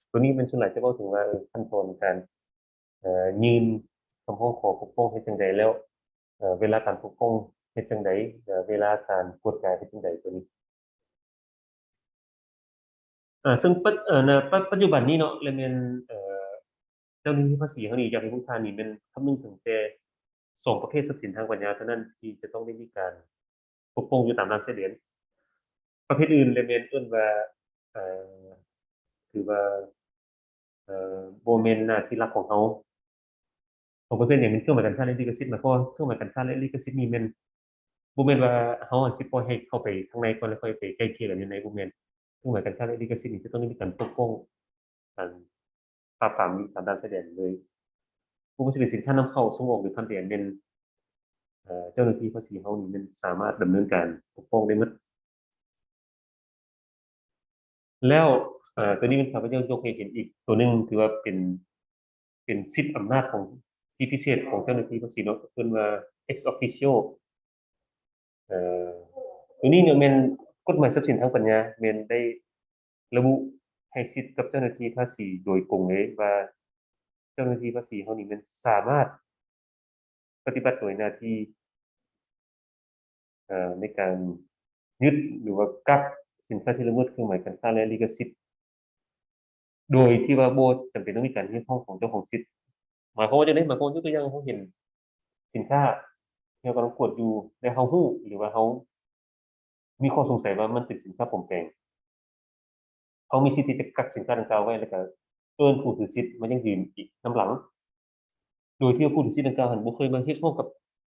ตัวนี้มันส่วนใหญ่จะเว้าถึงว่าขั้นตอนการยื่นคำร้องขอปกป้องเฮ็ดจั่งใดแล้วเวลาการปกป้องเฮ็ดจั่งใดเวลาการกวดกายเฮ็ดจั่งใดตัวนี้ ซึ่งปัจจุบันนี้เนาะเลยเป็นเจ้าหน้าที่ภาษีเขานี่อยากให้ผู้ทานนี่เป็นคำนึงถึงแต่2ประเภททรัพย์สินทางปัญญาเท่านั้นที่จะต้องได้มีการปกป้องอยู่ตามร้านเสด็จประเภทอื่นเลยเป็นเอิ้นว่าเอ่อคือว่าบ่แม่นหน้าที่หลักของเขาของประเภทอย่างเป็นเครื่องหมายการค้าและลิขสิทธิ์หมายความว่าเครื่องหมายการค้าและลิขสิทธิ์นี่แม่นบ่แม่นว่าเขาอะสิปล่อยให้เข้าไปข้างในก่อนแล้วค่อยไปไกล่เกลี่ยกันอยู่ในบ่แม่นเครื่องหมายการค้าและลิขสิทธิ์นี่จะต้องได้มีการปกป้องการปราบปรามอยู่ตามด้านชายแดนเลย บ่ว่าสิเป็นสินค้านำเข้าส่งออกหรือผ่านแดนแม่นเจ้าหน้าที่ภาษีเฮานี่แม่นสามารถดำเนินการปกป้องได้หมดแล้วตัวนี้เป็นข้าพเจ้ายกให้เห็นอีกตัวหนึงถือว่าเป็นสิทธิอำนาจของที่พิเศษของเจ้าหน้าที่ภาษีเนาะเพิ่นว่า ex officio เอ่อตัวนี้เนี่ยแม่นกฎหมายทรัพย์สินทางปัญญาแม่นได้ระบุให้สิทธิ์กับเจ้าหน้าที่ภาษีโดยตรงเลยว่าเจ้าหน้าที่ภาษีเฮานี่แม่นสามารถปฏิบัติโดยหน้าที่ ในการยึดหรือว่ากักสินค้าที่ละเมิดเครื่องหมายการค้าและลิขสิทธิ์โดยที่ว่าโบจำเป็นต้องมีการเรียกร้องของเจ้าของสิทธิ์หมายความว่าจะได้หมายความว่ายกตัวอย่างเขาเห็นสินค้าที่เรากำลังกดอยู่ในเขาหู้หรือว่าเขามีข้อสงสัยว่ามันเป็นสินค้าปลอมแปลงเขามีสิทธิ์ที่จะกักสินค้าดังกล่าวไว้แล้วก็เอิ้นผู้ถือสิทธิ์มายังยืนอีกน้ำหลังโดยที่ว่าผู้ถือสิทธิ์ดังกล่าวหันบ่เคยมาเฮ็ดร่วมกับ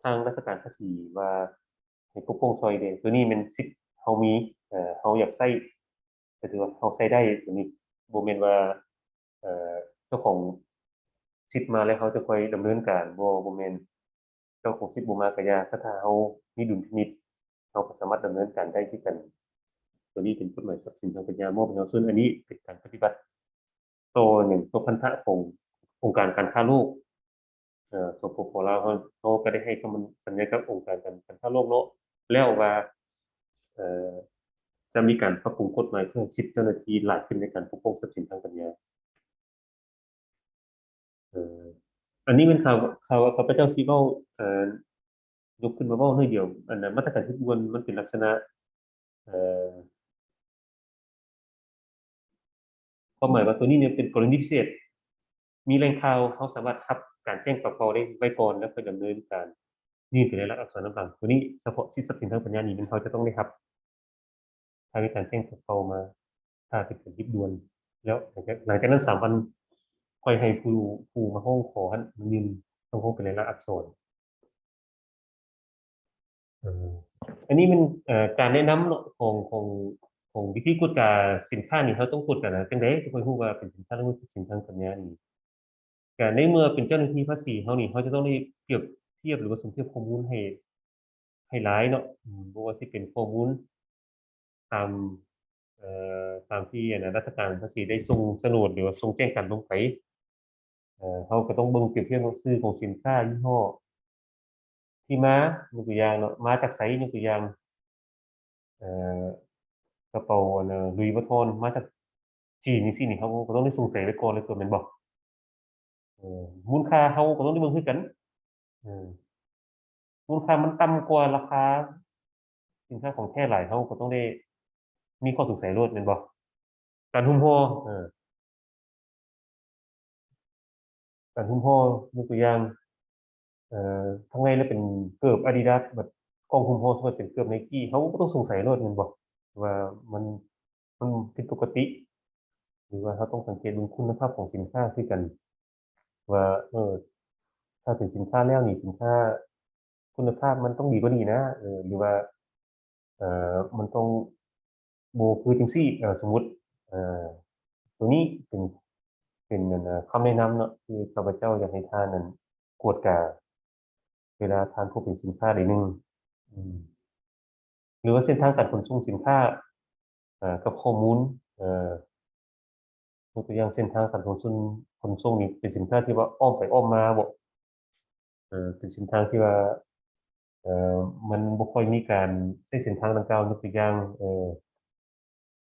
ทางราชการภาษีว่าให้ปกป้องซอยเดะตัวนี้เป็นสิทธิ์เขามีเขาอยากใช้ ก็ถือว่าเขาใช้ได้ตัวนี้บ่แม่นว่าเอ่อเจ้าของสิทธิ์มาแล้วเขาจะคอยดำเนินการบ่แม่นเจ้าของสิทธิ์บ่มาก็อย่าถ้าเขามีดุลพินิจเขาก็สามารถดำเนินการได้คือกันตัวนี้เป็นกฎหมายทรัพย์สินทางปัญญามอบให้เราส่วนอันนี้เป็นการปฏิบัติตัวหนึ่งตัวพันธะขององค์การการค้าโลกสปปลาวเขาก็ได้ให้คำสัญญากับองค์การการค้าโลกเนาะแล้วว่าเอ่อ จะมีการปรับปรุงกฎหมายเพื่อสิทธิเจ้าหน้าที่หลายขึ้นในการปกป้องทรัพย์สินทางปัญญาเอ่ออันนี้เป็นข่าวข้าพเจ้าซีเว้ายกขึ้นมาเว้าหน่อยเดียวอันนั้นมาตรการที่ด่วนมันเป็นลักษณะเอ่อความหมายว่าตัวนี้เนี่ยเป็นกรณีพิเศษมีแหล่งข่าวเขาสามารถรับการแจ้งปรับปรุงได้ไว้ก่อนแล้วค่อยดำเนินการยื่นเป็นลายลักษณ์อักษรต่างๆตัวนี้เฉพาะสิทธิทรัพย์สินทางปัญญานี่มันเขาจะต้องได้รับถ้ามีการแจ้งปรับปรุงมาถ้าเป็นการยิบด่วนแล้วหลังจากนั้น3 วันค่อยให้ผู้มาห้องขอให้มันยืนต้องห้องเป็นลายลักษณ์อักษร เอออันนี้มันการแนะนำเนาะของวิธีกดการสินค้านี่เขาต้องกดกันนะจังได๋ทุกคนรู้ว่าเป็นสินค้าละเมิดสินทางปัญญานี่การในเมื่อเป็นเจ้าหน้าที่ภาษีเขานี่เขาจะต้องได้เปรียบเทียบหรือว่าสมเทียบข้อมูลให้หลายเนาะบ่ว่าสิเป็นข้อมูลตามตามที่อันนะราชการภาษีได้ส่งโฉนดหรือว่าส่งแจ้งการลงไปเขาก็ต้องเบิ่งเปรียบเทียบว่าชื่อของสินค้ายี่ห้อที่มายกตัวอย่างเนาะมาจากไสยกตัวอย่าง เอ่อกระเป๋าอันลุยส์วิตตองมาจากจีนนี่สินี่เขาก็ต้องได้สงสัยไว้ก่อนเลยตัวแม่นบ่มูลค่าเขาก็ต้องได้เบิ่งคือกันเออมูลค่ามันต่ำกว่าราคาสินค้าของแท้หลายเขาก็ต้องได้มีข้อสงสัยโลดแม่นบ่การหุ้มห่อการหุ้มห่อยกตัวอย่างข้างในแล้วเป็นเกิบ Adidas แบบกล้องหุ้มห่อสมมุติเป็นเกิบ Nike เขาก็ต้องสงสัยโลดแม่นบ่ว่ามันมันผิดปกติหรือว่าเขาต้องสังเกตดูคุณภาพของสินค้าคือกัน ว่าถ้าเป็นสินค้าแล้วนี่สินค้าคุณภาพมันต้องดีกว่านี้นะหรือว่ามันต้องบ่คือจังซี่สมมุติเอ่อตรงนี้เป็นนั่นน่ะคำแนะนำเนาะที่ข้าพเจ้าอยากให้ท่านนั้นกวดกาเวลาท่านพบเห็นสินค้าใดหนึ่งอืม หรือว่าเส้นทางการขนส่งสินค้ากับข้อมูลยกตัวอย่างเส้นทางการขนส่งนี่เป็นสินค้าที่ว่าอ้อมไปอ้อมมาบ่เป็นเส้นทางที่ว่าเอ่อมันบ่ค่อยมีการใช้เส้นทางดังกล่าวยกตัวอย่าง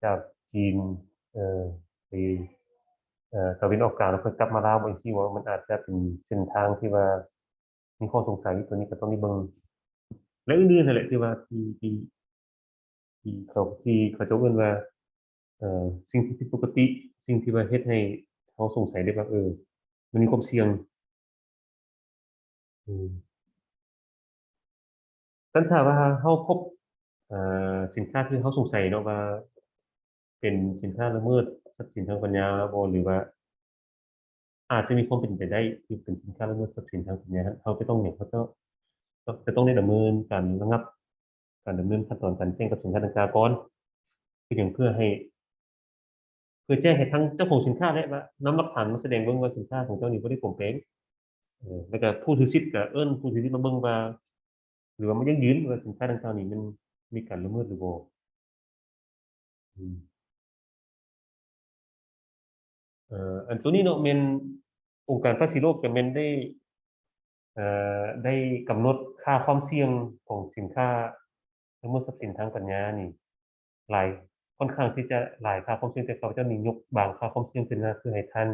จากจีนไปตะวันออกกลางแล้วค่อยกลับมาลาวจังซี่ว่ามันอาจจะเป็นเส้นทางที่ว่ามีข้อสงสัยตัวนี้ก็ต้องได้เบิ่งและอื่นๆนั่นแหละที่ว่าที่เขาเจ้าเอิ้นว่าสิ่งที่ผิดปกติสิ่งที่ว่าเฮ็ดให้เราสงสัยได้ว่ามันมีความเสี่ยงอืมคันถ้าว่าเราพบสินค้าที่เราสงสัยเนาะว่าเป็นสินค้าละเมิดทรัพย์สินทางปัญญาบ่หรือว่าอาจจะมีความเป็นไปได้ที่เป็นสินค้าละเมิดทรัพย์สินทางปัญญาเราจะต้องหยังเราจะต้องได้ดำเนินการระงับการดำเนินขั้นตอนการแจ้งกับสินค้าดังกล่าวก่อนคือหยังเพื่อแจ้งให้ทั้งเจ้าของสินค้าได้ว่านำหลักฐานมาแสดงเบิ่งว่าสินค้าของเจ้านี่บ่ได้ปลอมแปลงแล้วก็ผู้ถือสิทธิ์ก็เอิ้นผู้ถือสิทธิ์มาเบิ่งว่าหรือว่ามันยังยืนว่าสินค้าดังกล่าวนี้มันมีการละเมิดหรือบ่อืมอันตัวนี้เนาะแม่นองค์การภาษีโลกก็แม่นได้กำหนดค่าความเสี่ยงของสินค้าละเมิดทรัพย์สินทางปัญญานี่หลายค่อนข้างที่จะหลายค่าความเสี่ยงแต่เขาเจ้านี่ยกบางค่าความเสี่ยงขึ้นมาเพื่อให้ท่าน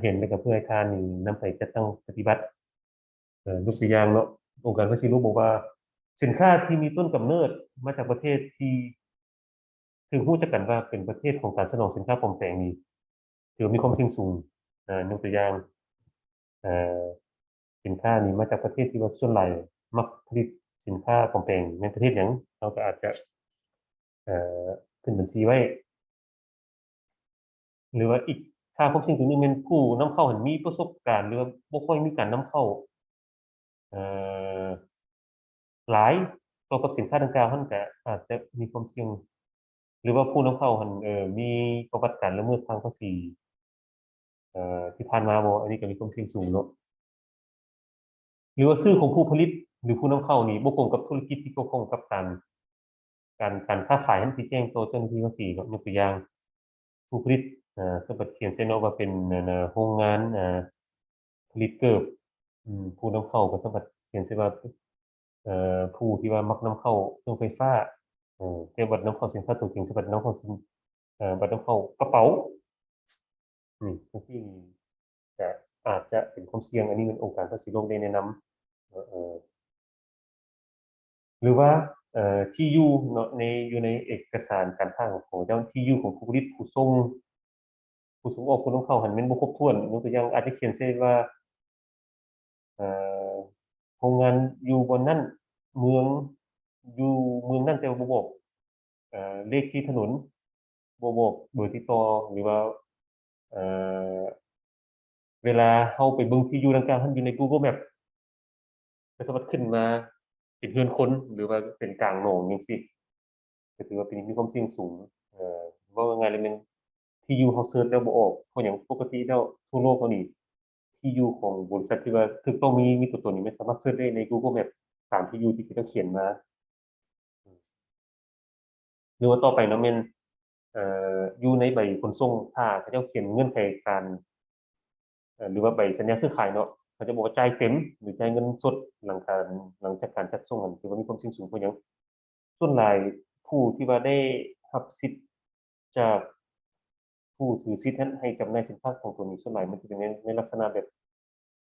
เห็นแล้วก็เพื่อให้ท่านนี่นำไปจัดตั้งปฏิบัติยกตัวอย่างเนาะองค์การภาษีโลกบอกว่าสินค้าที่มีต้นกำเนิดมาจากประเทศที่ถือรู้จักกันว่าเป็นประเทศของการสนองสินค้าปลอมแปลงนี่ถือว่ามีความเสี่ยงสูงยกตัวอย่างเอ่อสินค้านี้มาจากประเทศที่ว่าส่วนใหญ่มักผลิตสินค้าปลอมแปลงในประเทศหยังเราก็อาจจะเอ่อขึ้นบัญชีไว้ หรือว่าอีกค่าความเสี่ยงตัวหนึงแม่นผู้นำเข้าหั้นมีประสบการณ์หรือว่าบ่ค่อยมีการนำเข้าเอ่อหลายต่อกับสินค้าดังกล่าวหั้นก็อาจจะมีความเสี่ยงหรือว่าผู้นำเข้าหั้นมีประวัติการละเมิดทางภาษีที่ผ่านมาบ่อันนี้ก็มีความเสี่ยงสูงเนาะหรือว่าชื่อของผู้ผลิตหรือผู้นำเข้านี่บ่ตรงกับธุรกิจที่เกี่ยวข้องกับการค้าขายหั้นที่แจ้งต่อเจ้าหน้าที่ภาษีเนาะยกตัวอย่างผู้ผลิตสมมุติเขียนใส่เนาะว่าเป็นโรงงานผลิตเกิบผู้นำเข้าก็สามารถเขียนใส่ว่าผู้ที่ว่ามักนำเข้าเครื่องไฟฟ้าแต่บัดนำเข้าสินค้าตัวจริงสิบัดนำเข้าสินบัดนำเข้ากระเป๋าจังซี่นี่ก็อาจจะเป็นความเสี่ยงอันนี้เงินองค์การภาษีโลกได้แนะนำหรือว่าที่อยู่เนาะอยู่ในเอกสารการทางของเจ้าที่อยู่ของผู้ผลิตผู้ส่งออกผู้นำเข้าหั้นแม่นบ่ครบถ้วนยกตัวอย่างอาจจะเขียนใส่ว่าเอ่อโรงงานอยู่บนนั้นเมืองอยู่เมืองนั้นแต่ว่าบ่บอกเลขที่ถนนบ่บอกเบอร์ติดต่อหรือว่าเอ่อเวลาเราไปเบิ่งที่อยู่ดังกล่าวเราอยู่ใน Google Maps ก็สามารถขึ้นมาเป็นเรือนคนหรือว่าเป็นกลางโหนงจังซี่ก็ถือว่าเป็นมีความเสี่ยงสูงเว้าง่ายๆเลยแม่นที่อยู่เราเซิร์ชแล้วบ่ออกเพราะหยังปกติแล้วทั่วโลกเขานี่ที่อยู่ของบริษัทที่ว่าถูกต้องมีตัวตนนี่ไม่สามารถเซิร์ชได้ใน Google Maps ตามที่อยู่ที่เขาเจ้าเขียนมาหรือว่าต่อไปเนาะแม่นเอ่อยู่ในใบขนส่งถ้าเขาเจ้าเขียนเงื่อนไขการหรือว่าใบสัญญาซื้อขายเนาะเขาจะบอกว่าจ่ายเต็มหรือจ่ายเงินสดหลังจากการจัดส่งนั่นถือว่ามีความเสี่ยงสูงเพราะหยังส่วนหลายผู้ที่ว่าได้รับสิทธิ์จากผู้ถือสิทธิ์นั้นให้จำหน่ายสินค้าของตัวนี้ส่วนหลายมันจะเป็นในลักษณะแบบ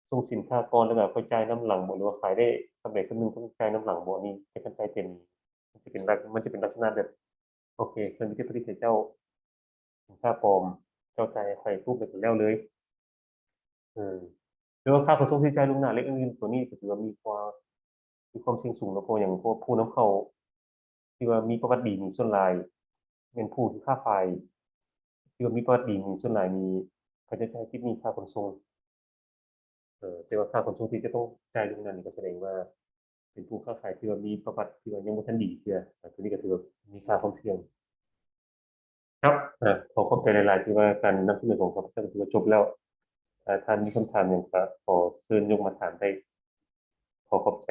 ส่งสินค้าก่อนแล้วก็ค่อยจ่ายน้ำหลังบ่หรือว่าขายได้สำเร็จสำนึงต้องจ่ายน้ำหลังบ่อันนี้ให้การจ่ายเต็มมันจะเป็นลักษณะแบบโอเคเครื่องที่ผลิตให้เจ้าสินค้าปลอมเจ้าจ่ายให้ปุ๊บแล้วเลยเออ หรือว่าค่าขนส่งที่จ่ายล่วงหน้าเล็กน้อยตัวนี้ก็ถือว่ามีความเสี่ยงสูงแล้วก็อย่างพวกผู้นำเข้าที่ว่ามีประวัติดีนี่ส่วนหลายเป็นผู้ที่ค้าขายที่ว่ามีประวัติดีนี่ส่วนหลายนี่เขาจะจ่ายที่มีค่าขนส่งแต่ว่าค่าขนส่งที่จะต้องจ่ายล่วงหน้านี่ก็แสดงว่าเป็นผู้ค้าขายที่ว่ามีประวัติที่ว่ายังบ่ทันดีเทื่อตัวนี้ก็ถือว่ามีค่าความเสี่ยงครับขอขอบใจหลายๆที่ว่าการนำเสนอของข้าพเจ้าถือว่าจบแล้วท่านมีคำถามหยังก็ขอเชิญยกมาถามได้ขอขอบใจ